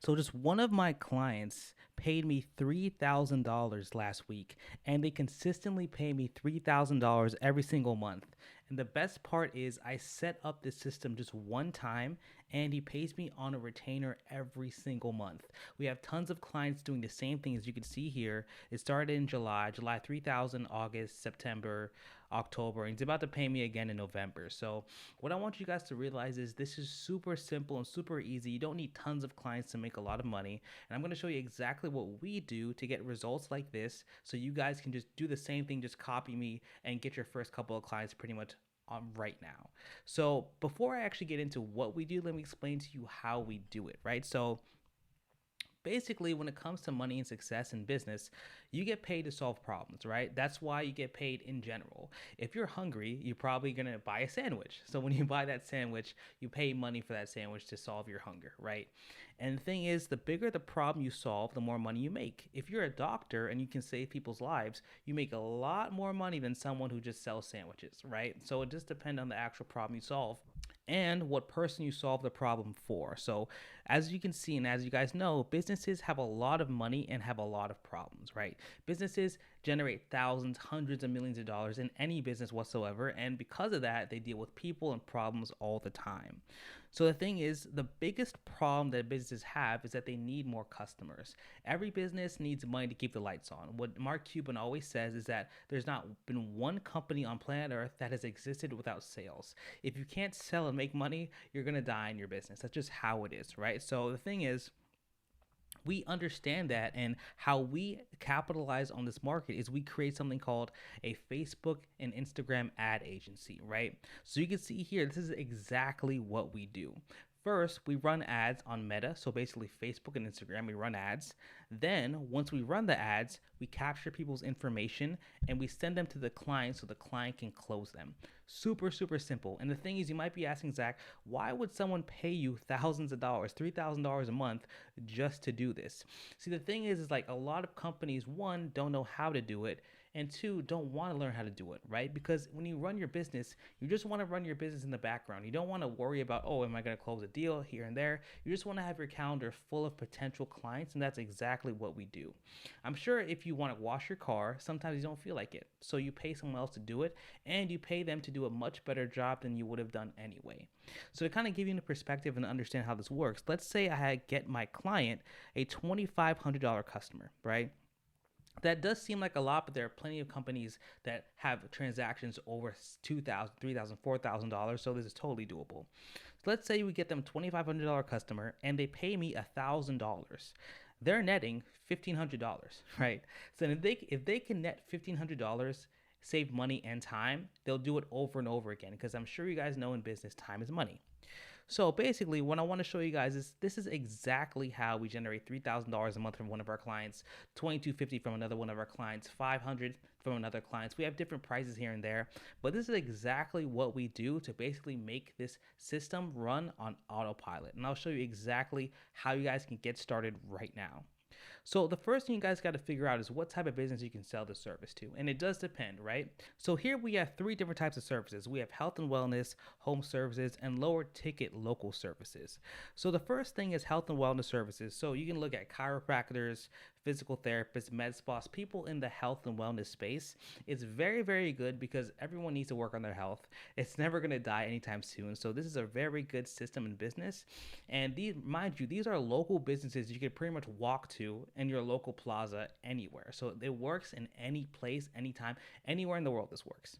So just one of my clients paid me $3,000 last week, and they consistently pay me $3,000 every single month. And the best part is I set up this system just one time, and he pays me on a retainer every single month. We have tons of clients doing the same thing as you can see here. It started in July 3,000, August, September, October, and he's about to pay me again in November. So what I want you guys to realize is this is super simple and super easy. You don't need tons of clients to make a lot of money. And I'm going to show you exactly what we do to get results like this so you guys can just do the same thing, just copy me and get your first couple of clients pretty much right now. So before I actually get into what we do, let me explain to you how we do it, right? So basically, when it comes to money and success in business, you get paid to solve problems, right? That's why you get paid in general. If you're hungry, you're probably going to buy a sandwich. So when you buy that sandwich, you pay money for that sandwich to solve your hunger, right? And the thing is, the bigger the problem you solve, the more money you make. If you're a doctor and you can save people's lives, you make a lot more money than someone who just sells sandwiches, right? So it just depends on the actual problem you solve and what person you solve the problem for. So, as you can see, and as you guys know, businesses have a lot of money and have a lot of problems, right? Businesses generate thousands, hundreds of millions of dollars in any business whatsoever. And because of that, they deal with people and problems all the time. So the thing is, the biggest problem that businesses have is that they need more customers. Every business needs money to keep the lights on. What Mark Cuban always says is that there's not been one company on planet Earth that has existed without sales. If you can't sell and make money, you're going to die in your business. That's just how it is, right? So the thing is, we understand that, and how we capitalize on this market is we create something called a Facebook and Instagram ad agency, right? So you can see here, this is exactly what we do. First, we run ads on Meta, so basically Facebook and Instagram, we run ads. Then, once we run the ads, we capture people's information and we send them to the client so the client can close them. Super, super simple. And the thing is, you might be asking, Zach, why would someone pay you thousands of dollars, $3,000 a month just to do this? See, the thing is like a lot of companies, one, don't know how to do it, and two, don't want to learn how to do it, right? Because when you run your business, you just want to run your business in the background. You don't want to worry about, oh, am I going to close a deal here and there? You just want to have your calendar full of potential clients, and that's exactly what we do. I'm sure if you want to wash your car, sometimes you don't feel like it. So you pay someone else to do it, and you pay them to do a much better job than you would have done anyway. So to kind of give you a perspective and understand how this works, let's say I get my client a $2,500 customer, right? That does seem like a lot, but there are plenty of companies that have transactions over $2,000, $3,000, $4,000, so this is totally doable. So let's say we get them a $2,500 customer and they pay me $1,000. They're netting $1,500, right? So if they can net $1,500, save money and time, they'll do it over and over again, because I'm sure you guys know in business, time is money. So basically, what I want to show you guys is this is exactly how we generate $3,000 a month from one of our clients, $2,250 from another one of our clients, $500 from another clients. We have different prices here and there, but this is exactly what we do to basically make this system run on autopilot. And I'll show you exactly how you guys can get started right now. So the first thing you guys got to figure out is what type of business you can sell this service to. And it does depend, right? So here we have three different types of services. We have health and wellness, home services, and lower ticket local services. So the first thing is health and wellness services. So you can look at chiropractors, physical therapists, med spas, people in the health and wellness space. It's very, very good because everyone needs to work on their health. It's never going to die anytime soon. So this is a very good system in business. And these, mind you, these are local businesses you can pretty much walk to in your local plaza anywhere. So it works in any place, anytime, anywhere in the world this works.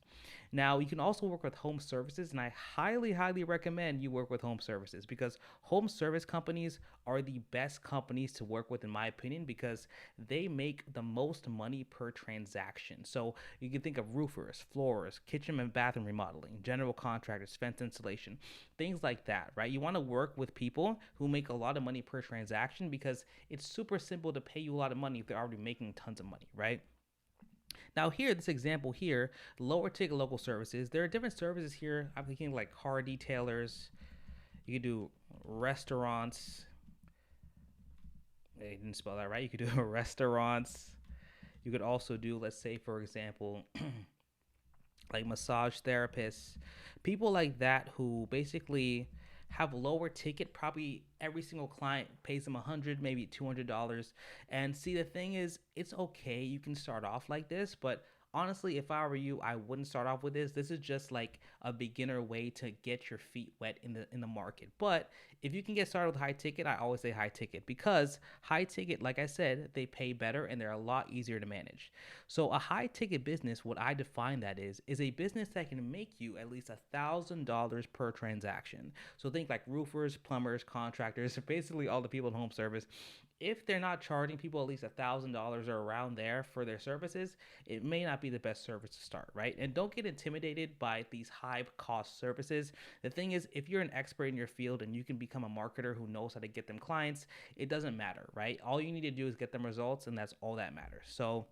Now, you can also work with home services, and I highly, highly recommend you work with home services, because home service companies are the best companies to work with, in my opinion, because they make the most money per transaction. So you can think of roofers, floors, kitchen and bathroom remodeling, general contractors, fence installation, things like that, right? You want to work with people who make a lot of money per transaction, because it's super simple to pay you a lot of money if they're already making tons of money, right? Now here, this example here, lower ticket local services, there are different services here. I'm thinking like car detailers. You could do restaurants. I didn't spell that right. You could do restaurants. You could also do, let's say, for example, like massage therapists, people like that who basically have lower ticket. Probably every single client pays them $100, maybe $200. And see, the thing is, it's okay. You can start off like this, but honestly, if I were you, I wouldn't start off with this. This is just like a beginner way to get your feet wet in the market. But if you can get started with high ticket, I always say high ticket, because high ticket, like I said, they pay better and they're a lot easier to manage. So a high ticket business, what I define that is a business that can make you at least $1,000 per transaction. So think like roofers, plumbers, contractors, basically all the people in home service. If they're not charging people at least $1,000 or around there for their services, it may not be the best service to start, right? And don't get intimidated by these high cost services. The thing is, if you're an expert in your field and you can become a marketer who knows how to get them clients, it doesn't matter, right? All you need to do is get them results, and that's all that matters. So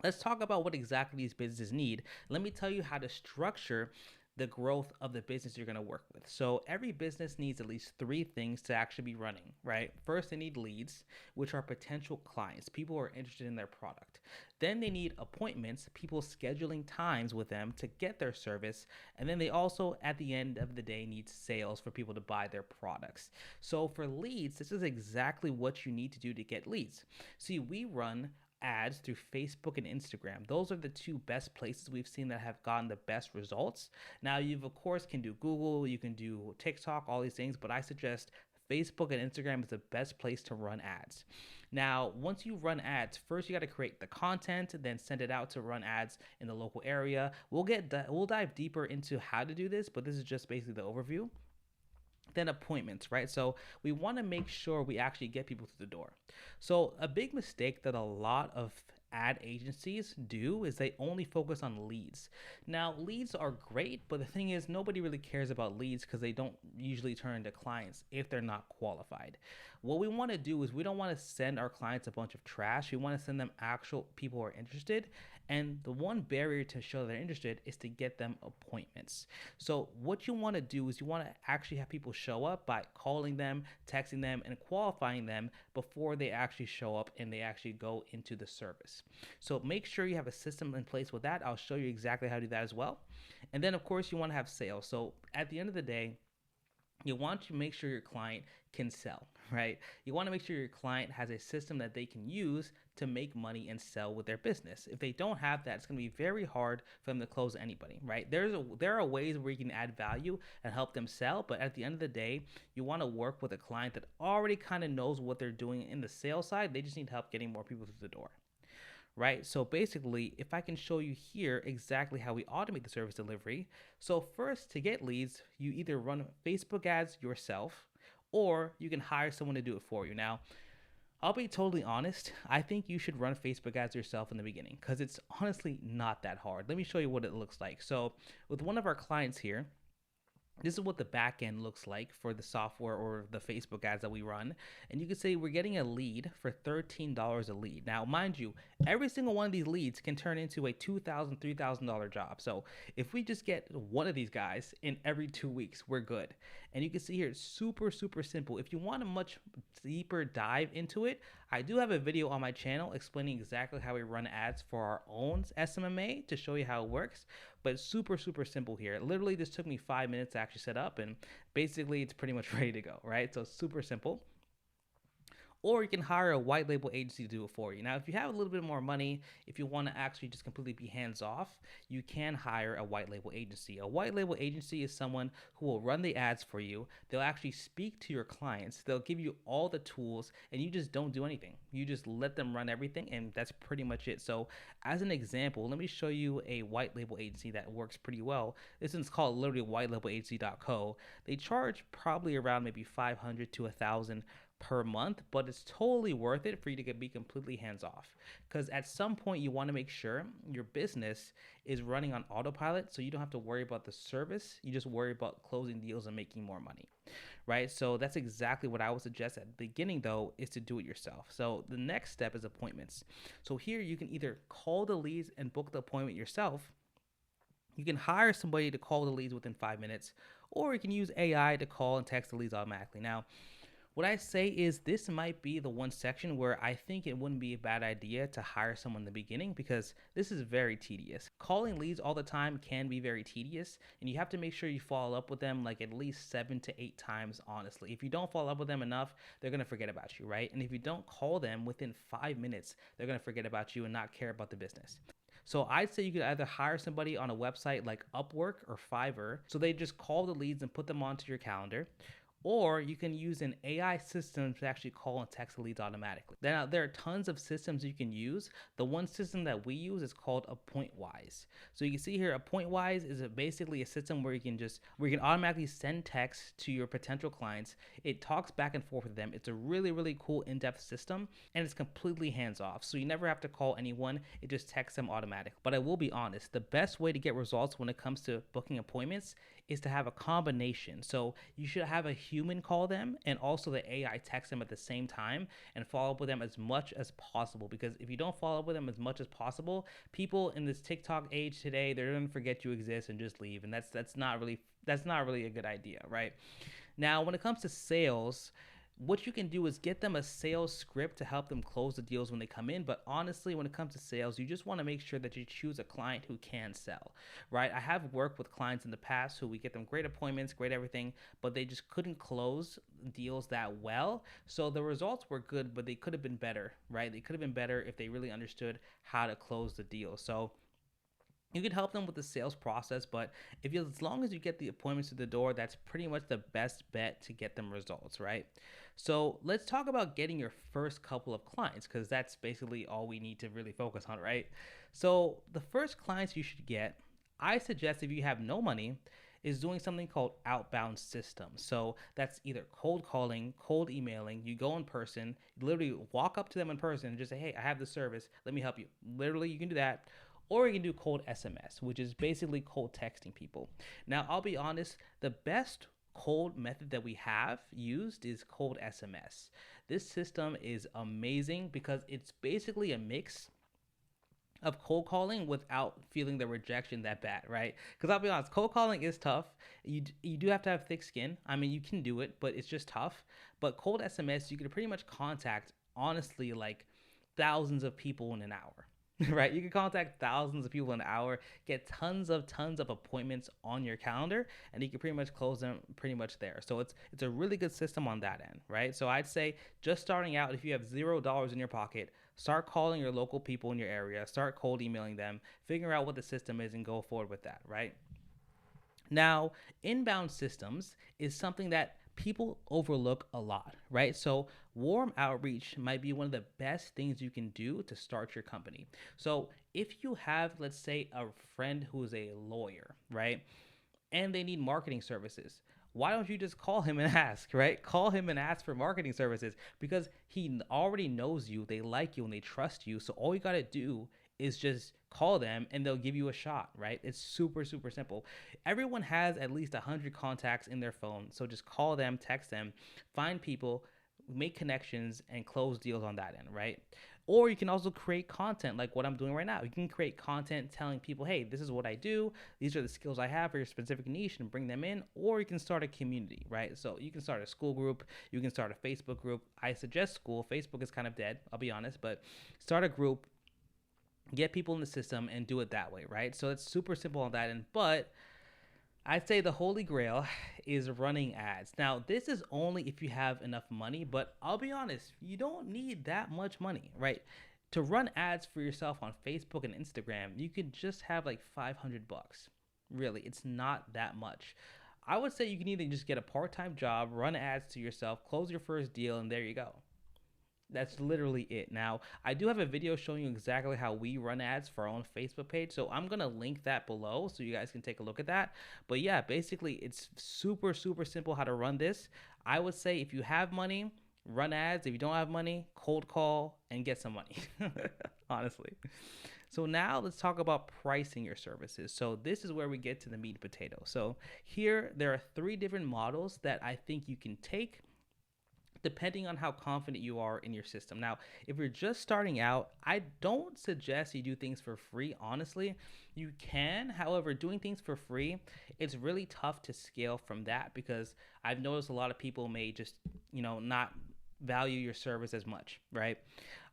let's talk about what exactly these businesses need. Let me tell you how to structure the growth of the business you're going to work with. So every business needs at least three things to actually be running, right? First, they need leads, which are potential clients, people who are interested in their product. Then they need appointments, people scheduling times with them to get their service. And then they also, at the end of the day, need sales for people to buy their products. So for leads, this is exactly what you need to do to get leads. See, we run ads through Facebook and Instagram. Those are the two best places we've seen that have gotten the best results. Now, you've of course can do Google, you can do TikTok, all these things, but I suggest Facebook and Instagram is the best place to run ads. Now, once you run ads, first you got to create the content, then send it out to run ads in the local area. We'll dive deeper into how to do this, but this is just basically the overview. Then appointments, right? So we want to make sure we actually get people through the door. So a big mistake that a lot of ad agencies do is they only focus on leads. Now, leads are great, but the thing is, nobody really cares about leads because they don't usually turn into clients if they're not qualified. What we want to do is we don't want to send our clients a bunch of trash. We want to send them actual people who are interested. And the one barrier to show they're interested is to get them appointments. So what you want to do is you want to actually have people show up by calling them, texting them, and qualifying them before they actually show up and they actually go into the service. So make sure you have a system in place with that. I'll show you exactly how to do that as well. And then of course you want to have sales. So at the end of the day, you want to make sure your client can sell, right? You want to make sure your client has a system that they can use to make money and sell with their business. If they don't have that, it's going to be very hard for them to close anybody, right? There are ways where you can add value and help them sell, but at the end of the day, you want to work with a client that already kind of knows what they're doing in the sales side. They just need help getting more people through the door. Right? So basically, if I can show you here exactly how we automate the service delivery. So first, to get leads, you either run Facebook ads yourself or you can hire someone to do it for you. Now, I'll be totally honest. I think you should run Facebook ads yourself in the beginning because it's honestly not that hard. Let me show you what it looks like. So with one of our clients here, this is what the back end looks like for the software or the Facebook ads that we run. And you can say we're getting a lead for $13 a lead. Now, mind you, every single one of these leads can turn into a $2,000, $3,000 job. So if we just get one of these guys in every 2 weeks, we're good. And you can see here, it's super, super simple. If you want a much deeper dive into it, I do have a video on my channel explaining exactly how we run ads for our own SMMA to show you how it works. But it's super, super simple here. Literally, this took me 5 minutes to actually set up, and basically it's pretty much ready to go, right? So super simple. Or you can hire a white label agency to do it for you. Now, if you have a little bit more money, if you want to actually just completely be hands off, you can hire a white label agency. A white label agency is someone who will run the ads for you. They'll actually speak to your clients. They'll give you all the tools, and you just don't do anything. You just let them run everything, and that's pretty much it. So as an example, let me show you a white label agency that works pretty well. This one's called literally whitelabelagency.co. They charge probably around maybe $500 to $1,000 per month, but it's totally worth it for you to be completely hands off, because at some point you want to make sure your business is running on autopilot, so you don't have to worry about the service. You just worry about closing deals and making more money, right? So that's exactly what I would suggest at the beginning, though, is to do it yourself. So the next step is appointments. So here you can either call the leads and book the appointment yourself. You can hire somebody to call the leads within 5 minutes, or you can use AI to call and text the leads automatically. Now, What I say is this might be the one section where I think it wouldn't be a bad idea to hire someone in the beginning because this is very tedious. Calling leads all the time can be very tedious, and you have to make sure you follow up with them like at least 7 to 8 times, honestly. If you don't follow up with them enough, they're going to forget about you, right? And if you don't call them within 5 minutes, they're going to forget about you and not care about the business. So I'd say you could either hire somebody on a website like Upwork or Fiverr, so they just call the leads and put them onto your calendar, or you can use an AI system to actually call and text the leads automatically. Now, there are tons of systems you can use. The one system that we use is called AppointWise. So you can see here, AppointWise is basically a system where you can automatically send text to your potential clients. It talks back and forth with them. It's a really, really cool in-depth system, and it's completely hands-off. So you never have to call anyone. It just texts them automatically. But I will be honest, the best way to get results when it comes to booking appointments is to have a combination. So you should have a human call them and also the AI text them at the same time and follow up with them as much as possible. Because if you don't follow up with them as much as possible, people in this TikTok age today, they're gonna forget you exist and just leave. And that's not really a good idea, right? Now, when it comes to sales, what you can do is get them a sales script to help them close the deals when they come in. But honestly, when it comes to sales, you just want to make sure that you choose a client who can sell, right? I have worked with clients in the past who we get them great appointments, great everything, but they just couldn't close deals that well. So the results were good, but they could have been better, right? They could have been better if they really understood how to close the deal. So you can help them with the sales process, but as long as you get the appointments to the door, that's pretty much the best bet to get them results, right? So let's talk about getting your first couple of clients, because that's basically all we need to really focus on, right? So the first clients you should get, I suggest if you have no money, is doing something called outbound systems. So that's either cold calling, cold emailing. You go in person, you literally walk up to them in person and just say, hey, I have this service, let me help you. Literally, you can do that. Or you can do cold SMS, which is basically cold texting people. Now, I'll be honest, the best cold method that we have used is cold SMS. This system is amazing because it's basically a mix of cold calling without feeling the rejection that bad, right? Because I'll be honest, cold calling is tough. You do have to have thick skin. I mean, you can do it, but it's just tough. But cold SMS, you can pretty much contact, honestly, like thousands of people in an hour. Right? You can contact thousands of people in an hour, get tons of appointments on your calendar, and you can pretty much close them pretty much there. So it's a really good system on that end, right? So I'd say just starting out, if you have $0 in your pocket, start calling your local people in your area, start cold emailing them, figure out what the system is, and go forward with that, right? Now, inbound systems is something that people overlook a lot, right? So warm outreach might be one of the best things you can do to start your company. So if you have, let's say, a friend who is a lawyer, right? And they need marketing services, why don't you just call him and ask, right? Call him and ask for marketing services because he already knows you, they like you, and they trust you. So all you got to do is just call them and they'll give you a shot, right? It's super, super simple. Everyone has at least 100 contacts in their phone. So just call them, text them, find people, make connections, and close deals on that end, right? Or you can also create content like what I'm doing right now. You can create content telling people, hey, this is what I do. These are the skills I have for your specific niche, and bring them in. Or you can start a community, right? So you can start a school group. You can start a Facebook group. I suggest school. Facebook is kind of dead, I'll be honest, but start a group, get people in the system, and do it that way, right? So it's super simple on that end. But I'd say the holy grail is running ads. Now, this is only if you have enough money, but I'll be honest, you don't need that much money, right? To run ads for yourself on Facebook and Instagram, you could just have like $500. Really, it's not that much. I would say you can either just get a part-time job, run ads to yourself, close your first deal, and there you go. That's literally it. Now, I do have a video showing you exactly how we run ads for our own Facebook page, so I'm going to link that below so you guys can take a look at that. But yeah, basically, it's super, super simple how to run this. I would say if you have money, run ads. If you don't have money, cold call and get some money, honestly. So now let's talk about pricing your services. So this is where we get to the meat and potatoes. So here, there are 3 different models that I think you can take. depending on how confident you are in your system. Now, if you're just starting out, I don't suggest you do things for free, honestly. You can, however, doing things for free, it's really tough to scale from that because I've noticed a lot of people may just, not value your service as much, right?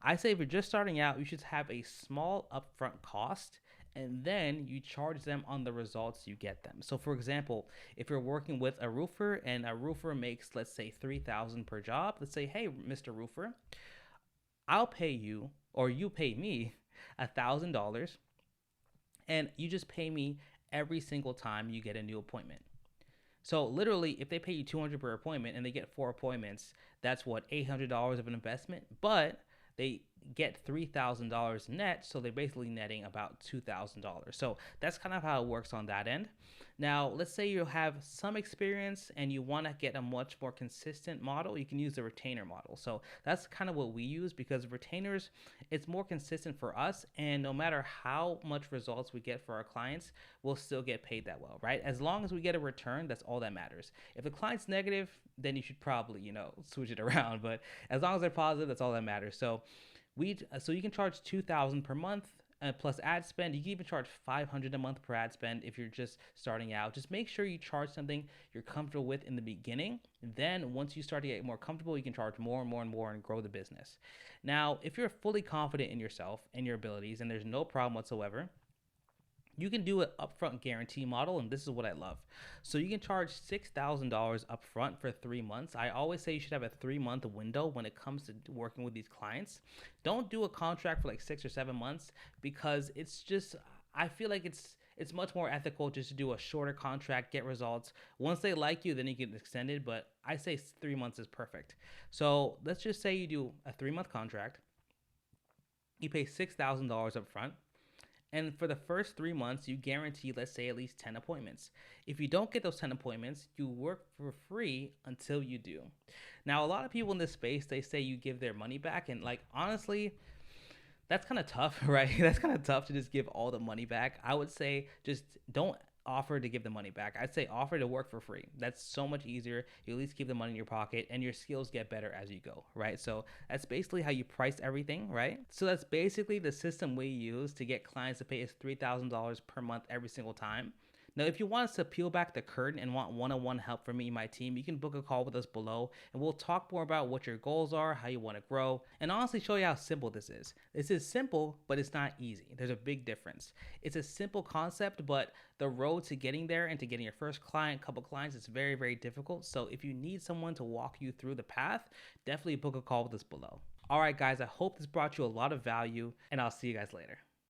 I say if you're just starting out, you should have a small upfront cost and then you charge them on the results you get them. So for example, if you're working with a roofer and a roofer makes, let's say, 3,000 per job, let's say, hey, Mr. Roofer, I'll pay you or you pay me $1,000 and you just pay me every single time you get a new appointment. So literally, if they pay you 200 per appointment and they get 4 appointments, that's what, $800 of an investment. But they get $3,000 net, so they're basically netting about $2,000. So that's kind of how it works on that end. Now, let's say you have some experience and you want to get a much more consistent model, you can use the retainer model. So that's kind of what we use because retainers, it's more consistent for us, and no matter how much results we get for our clients, we'll still get paid that well, right? As long as we get a return, that's all that matters. If the client's negative, then you should probably, switch it around, but as long as they're positive, that's all that matters. So you can charge $2,000 per month plus ad spend. You can even charge $500 a month per ad spend if you're just starting out. Just make sure you charge something you're comfortable with in the beginning. Then once you start to get more comfortable, you can charge more and more and more and grow the business. Now, if you're fully confident in yourself and your abilities and there's no problem whatsoever, you can do an upfront guarantee model, and this is what I love. So you can charge $6,000 upfront for 3 months. I always say you should have a 3-month window when it comes to working with these clients. Don't do a contract for like 6 or 7 months because it's just, I feel like it's much more ethical just to do a shorter contract, get results. Once they like you, then you can extend it, but I say 3 months is perfect. So let's just say you do a 3-month contract. You pay $6,000 upfront. And for the first 3 months, you guarantee, let's say, at least 10 appointments. If you don't get those 10 appointments, you work for free until you do. Now, a lot of people in this space, they say you give their money back. And like, honestly, that's kind of tough, right? That's kind of tough to just give all the money back. I would say just don't offer to give the money back. I'd say offer to work for free. That's so much easier. You at least keep the money in your pocket and your skills get better as you go, right? So that's basically how you price everything, right? So that's basically the system we use to get clients to pay us $3,000 per month every single time. Now, if you want us to peel back the curtain and want one-on-one help from me and my team, you can book a call with us below and we'll talk more about what your goals are, how you want to grow, and honestly show you how simple this is. This is simple, but it's not easy. There's a big difference. It's a simple concept, but the road to getting there and to getting your first client, couple clients, is very, very difficult. So if you need someone to walk you through the path, definitely book a call with us below. All right, guys, I hope this brought you a lot of value, and I'll see you guys later.